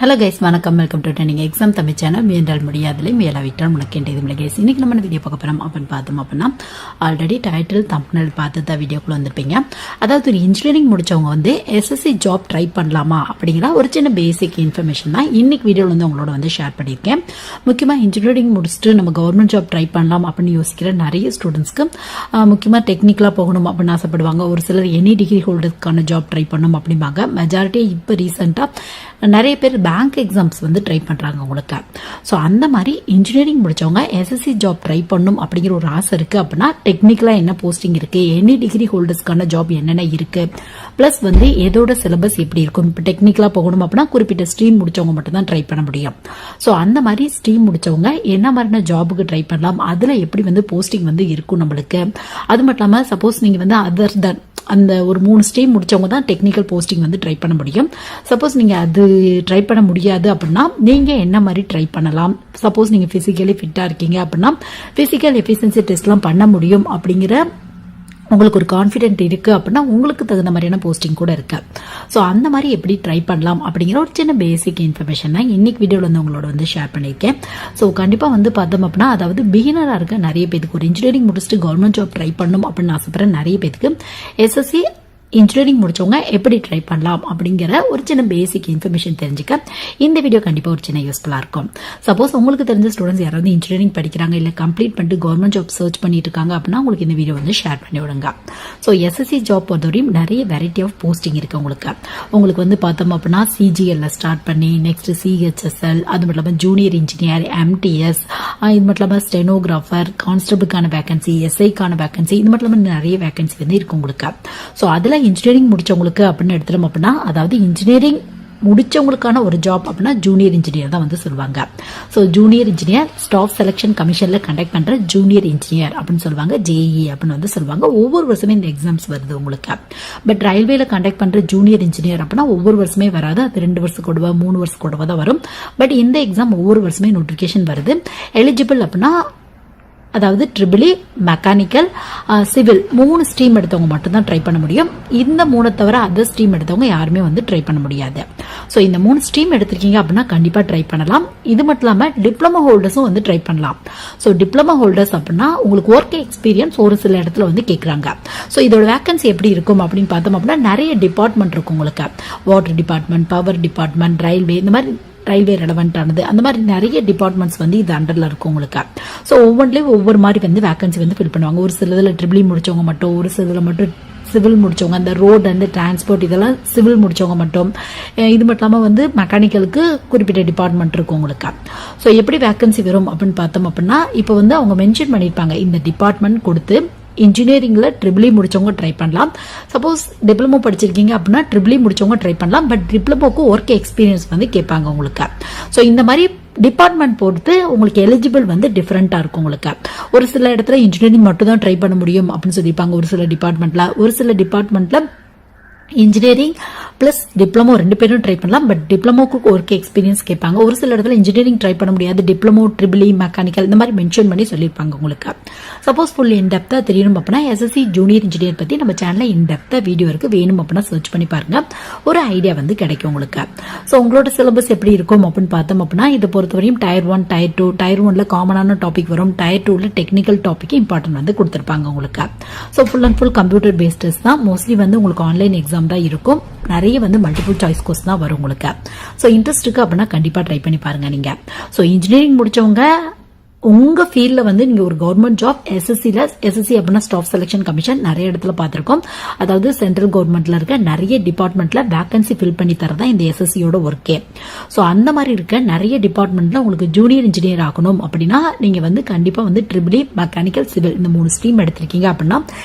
Hello guys, வணக்கம். Welcome to trending exam Tamil channel. முயன்றால் முடியாதலை முயலாவிட்டால் முனக்கேண்டது guys. இன்னைக்கு நம்ம வீடியோ பார்க்க போறோம் அப்படின்னு பார்த்தோம் அப்படின்னா, ஆல்ரெடி டைட்டில் தம்ப்நெயில் பார்த்து தான் வீடியோக்குள்ள வந்திருப்பீங்க. அதாவது ஒரு இன்ஜினியரிங் முடிச்சவங்க வந்து எஸ்எஸ்சி ஜாப் ட்ரை பண்ணலாமா அப்படிங்கிற ஒரு சின்ன பேசிக் இன்ஃபர்மேஷன் தான் இன்னைக்கு வீடியோவில் வந்து உங்களோட வந்து ஷேர் பண்ணியிருக்கேன். முக்கியமாக இன்ஜினியரிங் முடிச்சுட்டு நம்ம கவர்மெண்ட் ஜாப் ட்ரை பண்ணலாம் அப்படின்னு யோசிக்கிற நிறைய ஸ்டூடெண்ட்ஸ்க்கு முக்கியமாக டெக்னிக்கலாக போகணும் அப்படின்னு ஆசைப்படுவாங்க. ஒரு சிலர் எனி டிகிரி ஹோல்டர்ஸ்க்கான ஜாப் ட்ரை பண்ணணும் அப்படிம்பாங்க. மெஜாரிட்டி இப்போ ரீசெண்டாக நிறைய பேர் பேங்க் எக்ஸாம்ஸ் வந்து ட்ரை பண்றாங்க உங்களுக்கு. ஸோ அந்த மாதிரி இன்ஜினியரிங் முடிச்சவங்க எஸ்எஸ்சி ஜாப் ட்ரை பண்ணும் அப்படிங்கிற ஒரு ஆசை இருக்கு அப்படின்னா, டெக்னிக்கலா என்ன போஸ்டிங் இருக்கு, எனி டிகிரி ஹோல்டர்ஸ்க்கான ஜாப் என்னென்ன இருக்கு, பிளஸ் வந்து எதோட சிலபஸ் எப்படி இருக்கும். இப்போ டெக்னிக்கலா போகணும் அப்படின்னா குறிப்பிட்ட ஸ்ட்ரீம் முடிச்சவங்க மட்டும் தான் ட்ரை பண்ண முடியும். ஸோ அந்த மாதிரி ஸ்ட்ரீம் முடிச்சவங்க என்ன மாதிரியான ஜாபுக்கு ட்ரை பண்ணலாம், அதுல எப்படி வந்து போஸ்டிங் வந்து இருக்கும் நம்மளுக்கு. அது மட்டும் இல்லாமல் சப்போஸ் நீங்க வந்து அதர் தன் அந்த ஒரு 3 ஸ்ட்ரீம் முடிச்சவங்க தான் டெக்னிக்கல் போஸ்டிங் வந்து ட்ரை பண்ண முடியும். சப்போஸ் நீங்க அது ட்ரை பண்ண முடியாது அப்படின்னா நீங்க என்ன மாதிரி ட்ரை பண்ணலாம். சப்போஸ் நீங்க பிசிக்கலி ஃபிட்டா இருக்கீங்க அப்படின்னா பிசிக்கல் எஃபிஷியன்சி டெஸ்ட்லாம் பண்ண முடியும் அப்படிங்கிற உங்களுக்கு ஒரு கான்ஃபிடென்ட் இருக்கு அப்படின்னா உங்களுக்கு தகுந்த மாதிரியான போஸ்டிங் கூட இருக்கு. ஸோ அந்த மாதிரி எப்படி ட்ரை பண்ணலாம் அப்படிங்கிற ஒரு சின்ன பேசிக் இன்ஃபர்மேஷன் தான் இன்னைக்கு வீடியோவில் வந்து உங்களோட வந்து ஷேர் பண்ணியிருக்கேன். ஸோ கண்டிப்பாக வந்து பார்த்தோம் அப்படின்னா, அதாவது பிகினராக இருக்க நிறைய பேருக்கு ஒரு இன்ஜினியரிங் முடிச்சுட்டு கவர்மெண்ட் ஜாப் ட்ரை பண்ணணும் அப்படின்னு ஆசைப்படுற நிறைய பேருக்கு எஸ்எஸ்சி இன்ஜினியரிங் முடிச்சவங்க எப்படி ட்ரை பண்ணலாம் அப்படிங்கிற ஒரு சின்ன பேசிக் இன்ஃபர்மேஷன் தெரிஞ்சுக்க இந்த வீடியோ கண்டிப்பா ஒரு சின்ன யூஸ்ஃபுல்லா இருக்கும். சப்போஸ் உங்களுக்கு தெரிஞ்ச ஸ்டூடெண்ட்ஸ் யாராவது இன்ஜினியரிங் படிக்கிறாங்க இல்ல கம்ப்ளீட் பண்ணிட்டு கவர்மெண்ட் ஜாப் சர்ச் பண்ணிட்டு இருக்காங்க அப்படின்னா உங்களுக்கு இந்த வீடியோ வந்து ஷேர் பண்ணி விடுங்க. ஸோ எஸ்எஸ்சி ஜாப் பொறுத்தவரையும் நிறைய வெரைட்டி ஆஃப் போஸ்டிங் இருக்கு உங்களுக்கு வந்து பார்த்தோம் அப்படின்னா சிஜிஎல்ல ஸ்டார்ட் பண்ணி நெக்ஸ்ட் சிஹெச்எஸ்எல், அது மட்டும் இல்லாமல் ஜூனியர் இன்ஜினியர், எம்டிஎஸ், இது மட்டும் இல்லாமல் ஸ்டெனோகிராஃபர், கான்ஸ்டபிளுக்கான வேகன்சி, எஸ்ஐக்கான வேகன்சி, இது மட்டும் இல்லாமல் நிறைய வேகன்சி வந்து இருக்கு உங்களுக்கு. ஸோ அதுல இன்ஜினியரிங் முடிச்சவங்களுக்கு அப்படின்னு எடுத்துட்டோம் அப்படின்னா, அதாவது இன்ஜினியரிங் முடிச்சவங்களுக்கான ஒரு ஜாப் அப்படின்னா ஜூனியர் இன்ஜினியர் தான் வந்து சொல்லுவாங்க. So junior engineer staff selection கமிஷன்ல கண்டக்ட் பண்ற ஜூனியர் இன்ஜினியர் அப்படின்னு சொல்லுவாங்க. ஜேஇ அப்படின்னு வந்து சொல்லுவாங்க. ஒவ்வொரு வருஷமே இந்த எக்ஸாம்ஸ் வருது உங்களுக்கு. பட் ரயில்வேல கண்டக்ட் பண்ற ஜூனியர் இன்ஜினியர் அப்படின்னா ஒவ்வொரு வருஷமே வராது. அது 2 வருஷம் கூடவா 3 வருஷம் கூடவா தான் வரும். பட் இந்த எக்ஸாம் ஒவ்வொரு வருஷமே நோட்டிபிகேஷன் வருது. எலிஜிபிள் அப்படின்னா அதாவது ட்ரிபிளி, மெக்கானிக்கல், சிவில் 3 ஸ்ட்ரீம் எடுத்தவங்க மட்டும்தான் ட்ரை பண்ண முடியும். இந்த 3 தவிர அதர் ஸ்ட்ரீம் எடுத்தவங்க யாருமே வந்து ட்ரை பண்ண முடியாது. ஸோ இந்த 3 ஸ்ட்ரீம் எடுத்திருக்கீங்க அப்படின்னா கண்டிப்பா ட்ரை பண்ணலாம். இது மட்டும் இல்லாம டிப்ளமோ ஹோல்டர்ஸும் வந்து ட்ரை பண்ணலாம். ஸோ டிப்ளமோ ஹோல்டர்ஸ் அப்படின்னா உங்களுக்கு ஒர்க் எக்ஸ்பீரியன்ஸ் ஒரு சில இடத்துல வந்து கேட்கறாங்க. ஸோ இதோட வேகன்சி எப்படி இருக்கும் அப்படின்னு பார்த்தோம் அப்படின்னா நிறைய டிபார்ட்மெண்ட் இருக்கும் உங்களுக்கு. Water department, power department, railway, இந்த மாதிரி ரயில்வே ரெலவெண்ட் ஆனது, அந்த மாதிரி நிறைய டிபார்ட்மெண்ட்ஸ் வந்து இது அண்டர்ல இருக்கும் உங்களுக்கு. ஸோ ஒவ்வொன்றிலையும் ஒவ்வொரு மாதிரி வந்து வேகன்சி வந்து ஃபில் பண்ணுவாங்க. ஒரு சிலதுல ட்ரிபிளி முடிச்சவங்க மட்டும், ஒரு சிலதுல மட்டும் சிவில் முடிச்சவங்க, அந்த ரோடு அந்த டிரான்ஸ்போர்ட் இதெல்லாம் சிவில் முடிச்சவங்க மட்டும். இது மட்டும் இல்லாமல் வந்து மெக்கானிக்கலுக்கு குறிப்பிட்ட டிபார்ட்மெண்ட் இருக்கும் உங்களுக்கு. ஸோ எப்படி வேகன்சி வரும் அப்படின்னு பார்த்தோம் அப்படின்னா, இப்போ வந்து அவங்க மென்ஷன் பண்ணியிருப்பாங்க இந்த டிபார்ட்மெண்ட் கொடுத்து இன்ஜினியரிங்ல ட்ரிபிளி முடிச்சவங்க ட்ரை பண்ணலாம். சப்போஸ் டிப்ளமோ படிச்சிருக்கீங்க அப்படின்னா ட்ரிபிளி முடிச்சவங்க ட்ரை பண்ணலாம். பட் டிப்ளமோக்கு ஒர்க் எக்ஸ்பீரியன்ஸ் வந்து கேட்பாங்க உங்களுக்கு. ஸோ இந்த மாதிரி டிபார்ட்மெண்ட் பொறுத்து உங்களுக்கு எலிஜிபிள் வந்து டிஃபரெண்டா இருக்கும் உங்களுக்கு. ஒரு சில இடத்துல இன்ஜினியரிங் மட்டும் தான் ட்ரை பண்ண முடியும் அப்படின்னு சொல்லியிருப்பாங்க. ஒரு சில டிபார்ட்மெண்ட்ல இன்ஜினியரிங் பிளஸ் டிப்ளமோ 2 பேரும் ட்ரை பண்ணலாம். பட் டிப்ளமோக்கு ஒர்க் எக்ஸ்பீரியன்ஸ் கேட்பாங்க. ஒரு சில இடத்துல இன்ஜினியரிங் ட்ரை பண்ண முடியாது, டிப்ளமோ, ட்ரிபிளி, மெக்கானிக்கல் இந்த மாதிரி மென்ஷன் பண்ணி சொல்லியிருப்பாங்க உங்களுக்கு. சப்போஸ் ஃபுல் இன்டெப்தா தெரியணும் அப்படின்னா எஸ்எஸ்சி ஜூனியர் இன்ஜினியர் பத்தி நம்ம சேனல்ல இன்டெப்தா வீடியோ இருக்கு. வேணும் அப்படின்னா சர்ச் பண்ணி பாருங்க, ஒரு ஐடியா வந்து கிடைக்கும் உங்களுக்கு. ஸோ உங்களோட சிலபஸ் எப்படி இருக்கும் அப்படின்னு பார்த்தோம் அப்படின்னா, இதை பொறுத்தவரையும் டயர் 1, டயர் 2, டயர் 1ல காமனான டாபிக் வரும், டயர் 2ல டெக்னிக்கல் டாபிக் இம்பார்ட்டன்ட் வந்து கொடுத்திருப்பாங்க உங்களுக்கு. So full and full computer based தான். மோஸ்ட்லி வந்து உங்களுக்கு ஆன்லைன் எக்ஸாம் தான் இருக்கும். நிறைய வந்து மல்டிபிள் சாய்ஸ் கோர்ஸ் தான் வரும் உங்களுக்கு. ஸோ இன்ட்ரெஸ்ட் இருக்கு அப்படின்னா கண்டிப்பா ட்ரை பண்ணி பாருங்க நீங்க. ஸோ இன்ஜினியரிங் முடிச்சவங்க உங்க ஃபீல்ட்ல வந்து நீங்க ஒரு கவர்மெண்ட் ஜாப் எஸ்எஸ்சி அப்படின்னா ஸ்டாஃப் செலக்ஷன் கமிஷன் நிறைய இடத்துல பார்த்திருக்கோம். அதாவது சென்ட்ரல் கவர்மெண்ட்ல இருக்க நிறைய டிபார்ட்மெண்ட்ல வேகன்சி ஃபில் பண்ணி தரதான் இந்த எஸ்எஸ்சியோட ஒர்க்கே. ஸோ அந்த மாதிரி இருக்க நிறைய டிபார்ட்மெண்ட்ல உங்களுக்கு ஜூனியர் இன்ஜினியர் ஆகணும் அப்படின்னா நீங்க வந்து கண்டிப்பா வந்து ட்ரிபிளி, மெக்கானிக்கல், சிவில் இந்த 3 ஸ்ட்ரீம் எடுத்திருக்கீங்க அப்படின்னா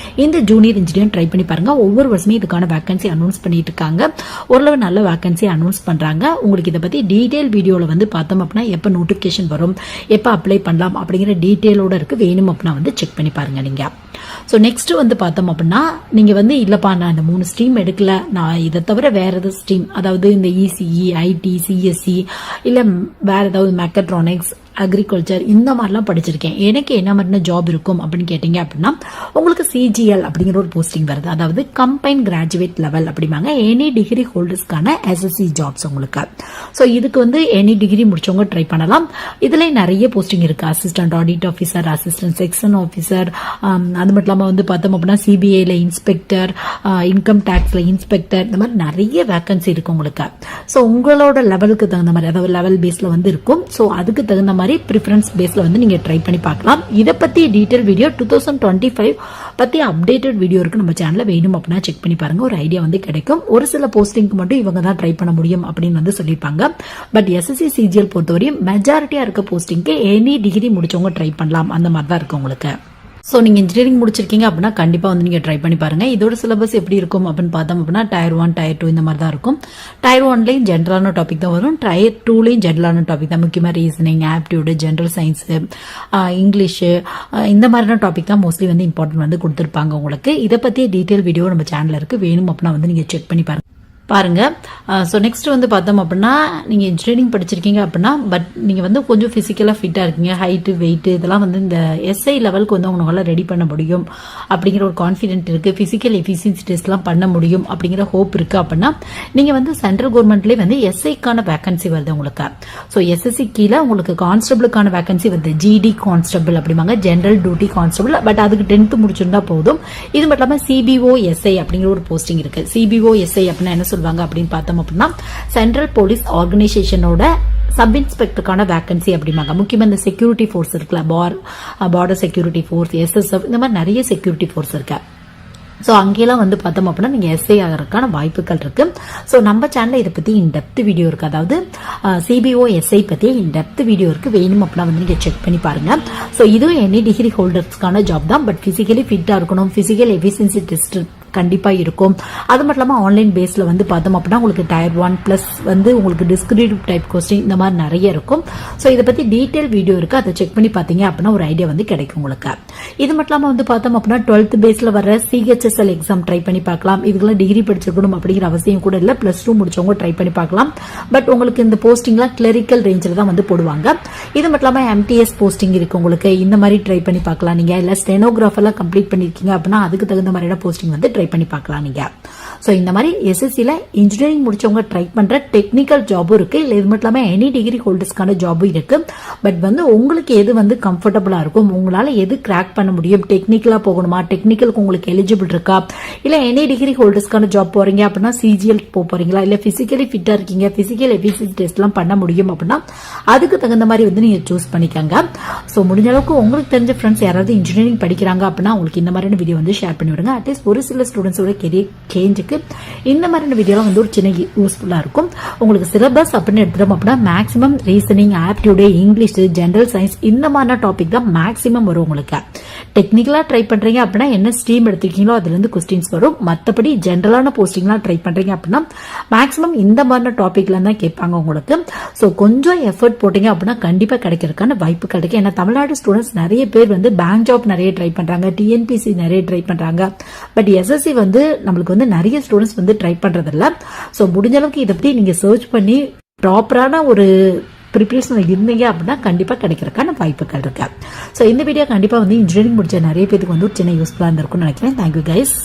இந்த ஜூனியர் இன்ஜினியர் ட்ரை பண்ணி பாருங்க. ஒவ்வொரு வருஷமே இதுக்கான வேகன்சி அனௌன்ஸ் பண்ணிட்டு இருக்காங்க. ஓரளவு நல்ல வேகன்சி அனௌன்ஸ் பண்றாங்க. உங்களுக்கு இதை பத்தி டீடைல் வீடியோல வந்து பார்த்தோம் அப்படின்னா எப்ப நோட்டிபிகேஷன் வரும், எப்ப அப்ளை பண்ணலாம் அப்படிங்கிற டீடைலோட இருக்கு. வேணும் அப்படின்னா வந்து செக் பண்ணி பாருங்க நீங்க. ஸோ நெக்ஸ்ட் வந்து பார்த்தோம் அப்படின்னா, நீங்க வந்து இல்லப்பா நான் இந்த 3 ஸ்ட்ரீம் எடுக்கல, நான் இதை தவிர வேற ஏதாவது ஸ்ட்ரீம், அதாவது இந்த இசிஇ, ஐடி, சிஎஸ்சி இல்ல வேற ஏதாவது மெக்கட்ரானிக்ஸ் அக்ரிகல்ச்சர் இந்த மாதிரிலாம் படிச்சிருக்கேன், எனக்கு என்ன மாதிரியான ஜாப் இருக்கும் அப்படின்னு கேட்டீங்க அப்படின்னா உங்களுக்கு சிஜிஎல் அப்படிங்கிற ஒரு போஸ்டிங் வருது. அதாவது கம்பைன் கிராஜுவேட் லெவல் அப்படிம்பாங்க. எனி டிகிரி ஹோல்டர்ஸ்க்கான எஸ்எஸ்சி ஜாப்ஸ் உங்களுக்கு. ஸோ இதுக்கு வந்து எனி டிகிரி முடிச்சவங்க ட்ரை பண்ணலாம். இதுல நிறைய போஸ்டிங் இருக்கு. Assistant audit officer, assistant section officer, அது மட்டும் இல்லாமல் வந்து பார்த்தோம் அப்படின்னா சிபிஐல இன்ஸ்பெக்டர், இன்கம் டேக்ஸ்ல இன்ஸ்பெக்டர், இந்த மாதிரி நிறைய வேகன்சி இருக்கு உங்களுக்கு. ஸோ உங்களோட லெவலுக்கு தகுந்த மாதிரி, அதாவது லெவல் பேஸ்ல வந்து இருக்கும். ஸோ அதுக்கு தகுந்த மாதிரி ப்ரிஃபரன்ஸ் பேஸ்ல வந்து நீங்க ட்ரை பண்ணி பார்க்கலாம். இதை பத்தி டீடைல் வீடியோ 2025 பத்தி அப்டேட்டட் வீடியோ இருக்கு நம்ம சேனல்ல. வேணும் அப்படின்னா செக் பண்ணி பாருங்க, ஒரு ஐடியா வந்து கிடைக்கும். ஒரு சில போஸ்டிங்க்கு மட்டும் இவங்க தான் ட்ரை பண்ண முடியும் அப்படின்னு வந்து சொல்லியிருப்பாங்க. பட் எஸ்எஸ்சி சிஜிஎல் பொறுத்தவரையும் மெஜாரிட்டியா இருக்க போஸ்டிங்க்கு எனி டிகிரி முடிச்சவங்க ட்ரை பண்ணலாம், அந்த மாதிரி தான் இருக்கு உங்களுக்கு. ஸோ நீங்கள் இன்ஜினியரிங் முடிச்சிருக்கீங்க அப்படின்னா கண்டிப்பாக வந்து நீங்கள் ட்ரை பண்ணி பாருங்க. இதோட சிலபஸ் எப்படி இருக்கும் அப்படின்னு பார்த்தோம் அப்படின்னா Tier 1 Tier 2 இந்த மாதிரி தான் இருக்கும். Tier 1லையும் ஜென்ரலான டாபிக் தான் வரும். Tier 2லையும் ஜென்ரலான டாபிக் தான், முக்கியமாக reasoning, aptitude, general science, English, இந்த மாதிரியான டாபிக் தான் மோஸ்ட்லி வந்து இம்பார்ட்டன்ட் வந்து கொடுத்துருப்பாங்க உங்களுக்கு. இதை பற்றிய டீட்டெயில் வீடியோ நம்ம சேனலில் இருக்குது. வேணும் அப்படின்னா வந்து நீங்கள் செக் பண்ணி பாருங்க. ஸோ நெக்ஸ்ட் வந்து பார்த்தோம் அப்படின்னா நீங்கள் இன்ஜினியரிங் படிச்சிருக்கீங்க அப்படின்னா பட் நீங்கள் வந்து கொஞ்சம் ஃபிசிக்கலாக ஃபிட்டாக இருக்கீங்க, ஹைட்டு வெயிட் இதெல்லாம் வந்து இந்த எஸ்ஐ லெவலுக்கு வந்து உங்களால் ரெடி பண்ண முடியும் அப்படிங்கிற ஒரு கான்ஃபிடென்ட் இருக்குது, ஃபிசிக்கல் எஃபிஷியன்சி டெஸ்ட்லாம் பண்ண முடியும் அப்படிங்கிற ஹோப் இருக்குது அப்படின்னா நீங்கள் வந்து சென்ட்ரல் கவர்மெண்ட்லேயே வந்து எஸ்ஐக்கான வேகன்சி வருது உங்களுக்கு. ஸோ எஸ்எஸ்சி கீழே உங்களுக்கு கான்ஸ்டபிளுக்கான வேகன்சி வருது. ஜிடி கான்ஸ்டபிள் அப்படிம்பாங்க, ஜென்ரல் டியூட்டி கான்ஸ்டபிள். பட் அதுக்கு 10th முடிச்சிருந்தா போதும். இது மட்டும் இல்லாமல் சிபிஓ எஸ்ஐ அப்படிங்கிற ஒரு போஸ்டிங் இருக்கு. சிபிஓ எஸ்ஐ அப்படின்னா என்ன சொல்லுவாங்க அப்படின்னு பார்த்தோம் அப்படின்னா சென்ட்ரல் போலீஸ் ஆர்கனைசேஷனோட சப் இன்ஸ்பெக்டருக்கான வேகன்சி அப்படிம்பாங்க. முக்கியமாக இந்த செக்யூரிட்டி ஃபோர்ஸ் இருக்குல்ல, பார்டர் செக்யூரிட்டி ஃபோர்ஸ், எஸ்எஸ்எஃப், இந்த மாதிரி நிறைய செக்யூரிட்டி ஃபோர்ஸ் இருக்கு. ஸோ அங்கெல்லாம் வந்து பார்த்தோம் அப்படின்னா நீங்கள் எஸ்ஐ ஆகிறதுக்கான வாய்ப்புகள் இருக்கு. ஸோ நம்ம சேனலில் இதை பற்றி இன்டெப்த் வீடியோ இருக்கு. அதாவது சிபிஓ எஸ்ஐ பற்றி இன்டெப்த் வீடியோ இருக்கு. வேணும் அப்படின்னா வந்து நீங்கள் செக் பண்ணி பாருங்க. ஸோ இதுவும் எனி டிகிரி ஹோல்டர்ஸ்க்கான ஜாப் தான். பட் பிசிக்கலி ஃபிட்டாக இருக்கணும், பிசிக்கல் எஃபிஷியன்சி டெஸ்ட் கண்டிப்பா இருக்கும். அது மட்டும் இல்லாமல் ஆன்லைன் பேஸ்ல வந்து பார்த்தோம் அப்படின்னா உங்களுக்கு Tier 1 பிளஸ் வந்து உங்களுக்கு டிஸ்கிரிப்டிவ் டைப் கொஸ்டின் இந்த மாதிரி நிறைய இருக்கும். ஸோ இதை பத்தி டீடைல் வீடியோ இருக்கு, அதை செக் பண்ணி பார்த்தீங்க அப்படின்னா ஒரு ஐடியா வந்து கிடைக்கும் உங்களுக்கு. இது மட்டும் இல்லாமல் வந்து பார்த்தோம் அப்படின்னா 12th பேஸ்ல வர சிஹெச்எஸ்எல் எக்ஸாம் ட்ரை பண்ணி பார்க்கலாம். இதுக்கெல்லாம் டிகிரி படிச்சிருக்கணும் அப்படிங்கிற அவசியம் கூட இல்லை. +2 முடிச்சவங்க ட்ரை பண்ணி பார்க்கலாம். பட் உங்களுக்கு இந்த போஸ்டிங்லாம் கிளரிக்கல் ரேஞ்சில் தான் வந்து போடுவாங்க. இது மட்டும் இல்லாமல் எம்டிஎஸ் போஸ்டிங் இருக்கு உங்களுக்கு. இந்த மாதிரி ட்ரை பண்ணி பார்க்கலாம். நீங்க இல்லை ஸ்டெனோகிராஃபர்லாம் கம்ப்ளீட் பண்ணிருக்கீங்க அப்படின்னா அதுக்கு தகுந்த மாதிரியான போஸ்டிங் வந்து ட்ரை பண்ணி பார்க்கலாம் நீங்க. சோ இந்த மாதிரி எஸ்எஸ்சில இன்ஜினியரிங் முடிச்சவங்க ட்ரை பண்ற டெக்னிக்கல் ஜாபும் இருக்கு. இல்ல இது மட்டும் இல்லாம எனி டிகிரி ஹோல்டர்ஸ்க்கான ஜாபும் இருக்கு. பட் வந்து உங்களுக்கு எது வந்து கம்ஃபர்டபுளா இருக்கும், உங்களால எது கிராக் பண்ண முடியும், டெக்னிக்கலா போகணுமா, டெக்னிக்கலுக்கு உங்களுக்கு எலிஜிபிள் இருக்கா, இல்ல எனி டிகிரி ஹோல்டர்ஸ்க்கான ஜாப் போறீங்க அப்படின்னா சிஜிஎல் போறீங்களா, இல்ல பிசிக்கலி ஃபிட்டா இருக்கீங்க, பிசிக்கல் எஃபிஷியன்சி டெஸ்ட் எல்லாம் பண்ண முடியும் அப்படின்னா அதுக்கு தகுந்த மாதிரி வந்து நீங்க சூஸ் பண்ணிக்கங்க. சோ முடிஞ்ச அளவுக்கு உங்களுக்கு தெரிஞ்ச ஃப்ரெண்ட்ஸ் யாராவது இன்ஜினியரிங் படிக்கிறாங்க அப்படின்னா உங்களுக்கு இந்த மாதிரியான வீடியோ வந்து ஷேர் பண்ணி விடுங்க. அட்லீஸ்ட் ஒரு சில ஸ்டூடெண்ட்ஸோட கெரியர் சேஞ்சுக்கு இந்த மாதிரியான வீடியோலாம் வந்து ஒரு சின்ன யூஸ்ஃபுல்லா இருக்கும். உங்களுக்கு சிலபஸ் அப்படின்னு எடுத்துட்டோம் அப்படின்னா maximum reasoning, aptitude, English, general science இந்த மாதிரியான டாபிக் தான் மேக்ஸிமம் வரும் உங்களுக்கு. டெக்னிக்கலா ட்ரை பண்றீங்க அப்படின்னா என்ன ஸ்ட்ரீம் எடுத்துக்கீங்களோ அதுல இருந்து கொஸ்டின்ஸ் வரும். மற்றபடி ஜென்ரலான போஸ்டிங்லாம் ட்ரை பண்றீங்க அப்படின்னா மேக்ஸிமம் இந்த மாதிரியான டாபிக்ல தான் கேட்பாங்க உங்களுக்கு. சோ கொஞ்சம் எஃபர்ட் போட்டீங்க அப்படின்னா கண்டிப்பா கிடைக்கிறதுக்கான வாய்ப்பு கிடைக்கும். ஏன்னா தமிழ்நாடு ஸ்டூடெண்ட்ஸ் நிறைய பேர் வந்து பேங்க் ஜாப் நிறைய ட்ரை பண்றாங்க, டிஎன்பிசி நிறைய ட்ரை பண்றாங்க. பட் எஸ்எஸ்சி வந்து நம்மளுக்கு வந்து நிறைய ஸ்டூடெண்ட்ஸ் வந்து ட்ரை பண்றது இல்ல. சோ முடிஞ்ச அளவுக்கு இதை பத்தி நீங்க சர்ச் பண்ணி ப்ராப்பரான ஒரு ப்ரிப்பரேஷன் இருந்தீங்க அப்படின்னா கண்டிப்பா கிடைக்கிறதுக்கான வாய்ப்புகள் இருக்கு. சோ இந்த வீடியோ கண்டிப்பா வந்து இன்ஜினியரிங் முடிச்ச நிறைய பேருக்கு வந்து ஒரு சின்ன யூஸ்ஃபுல்லா இருந்திருக்கும்னு நினைக்கிறேன். Thank you guys.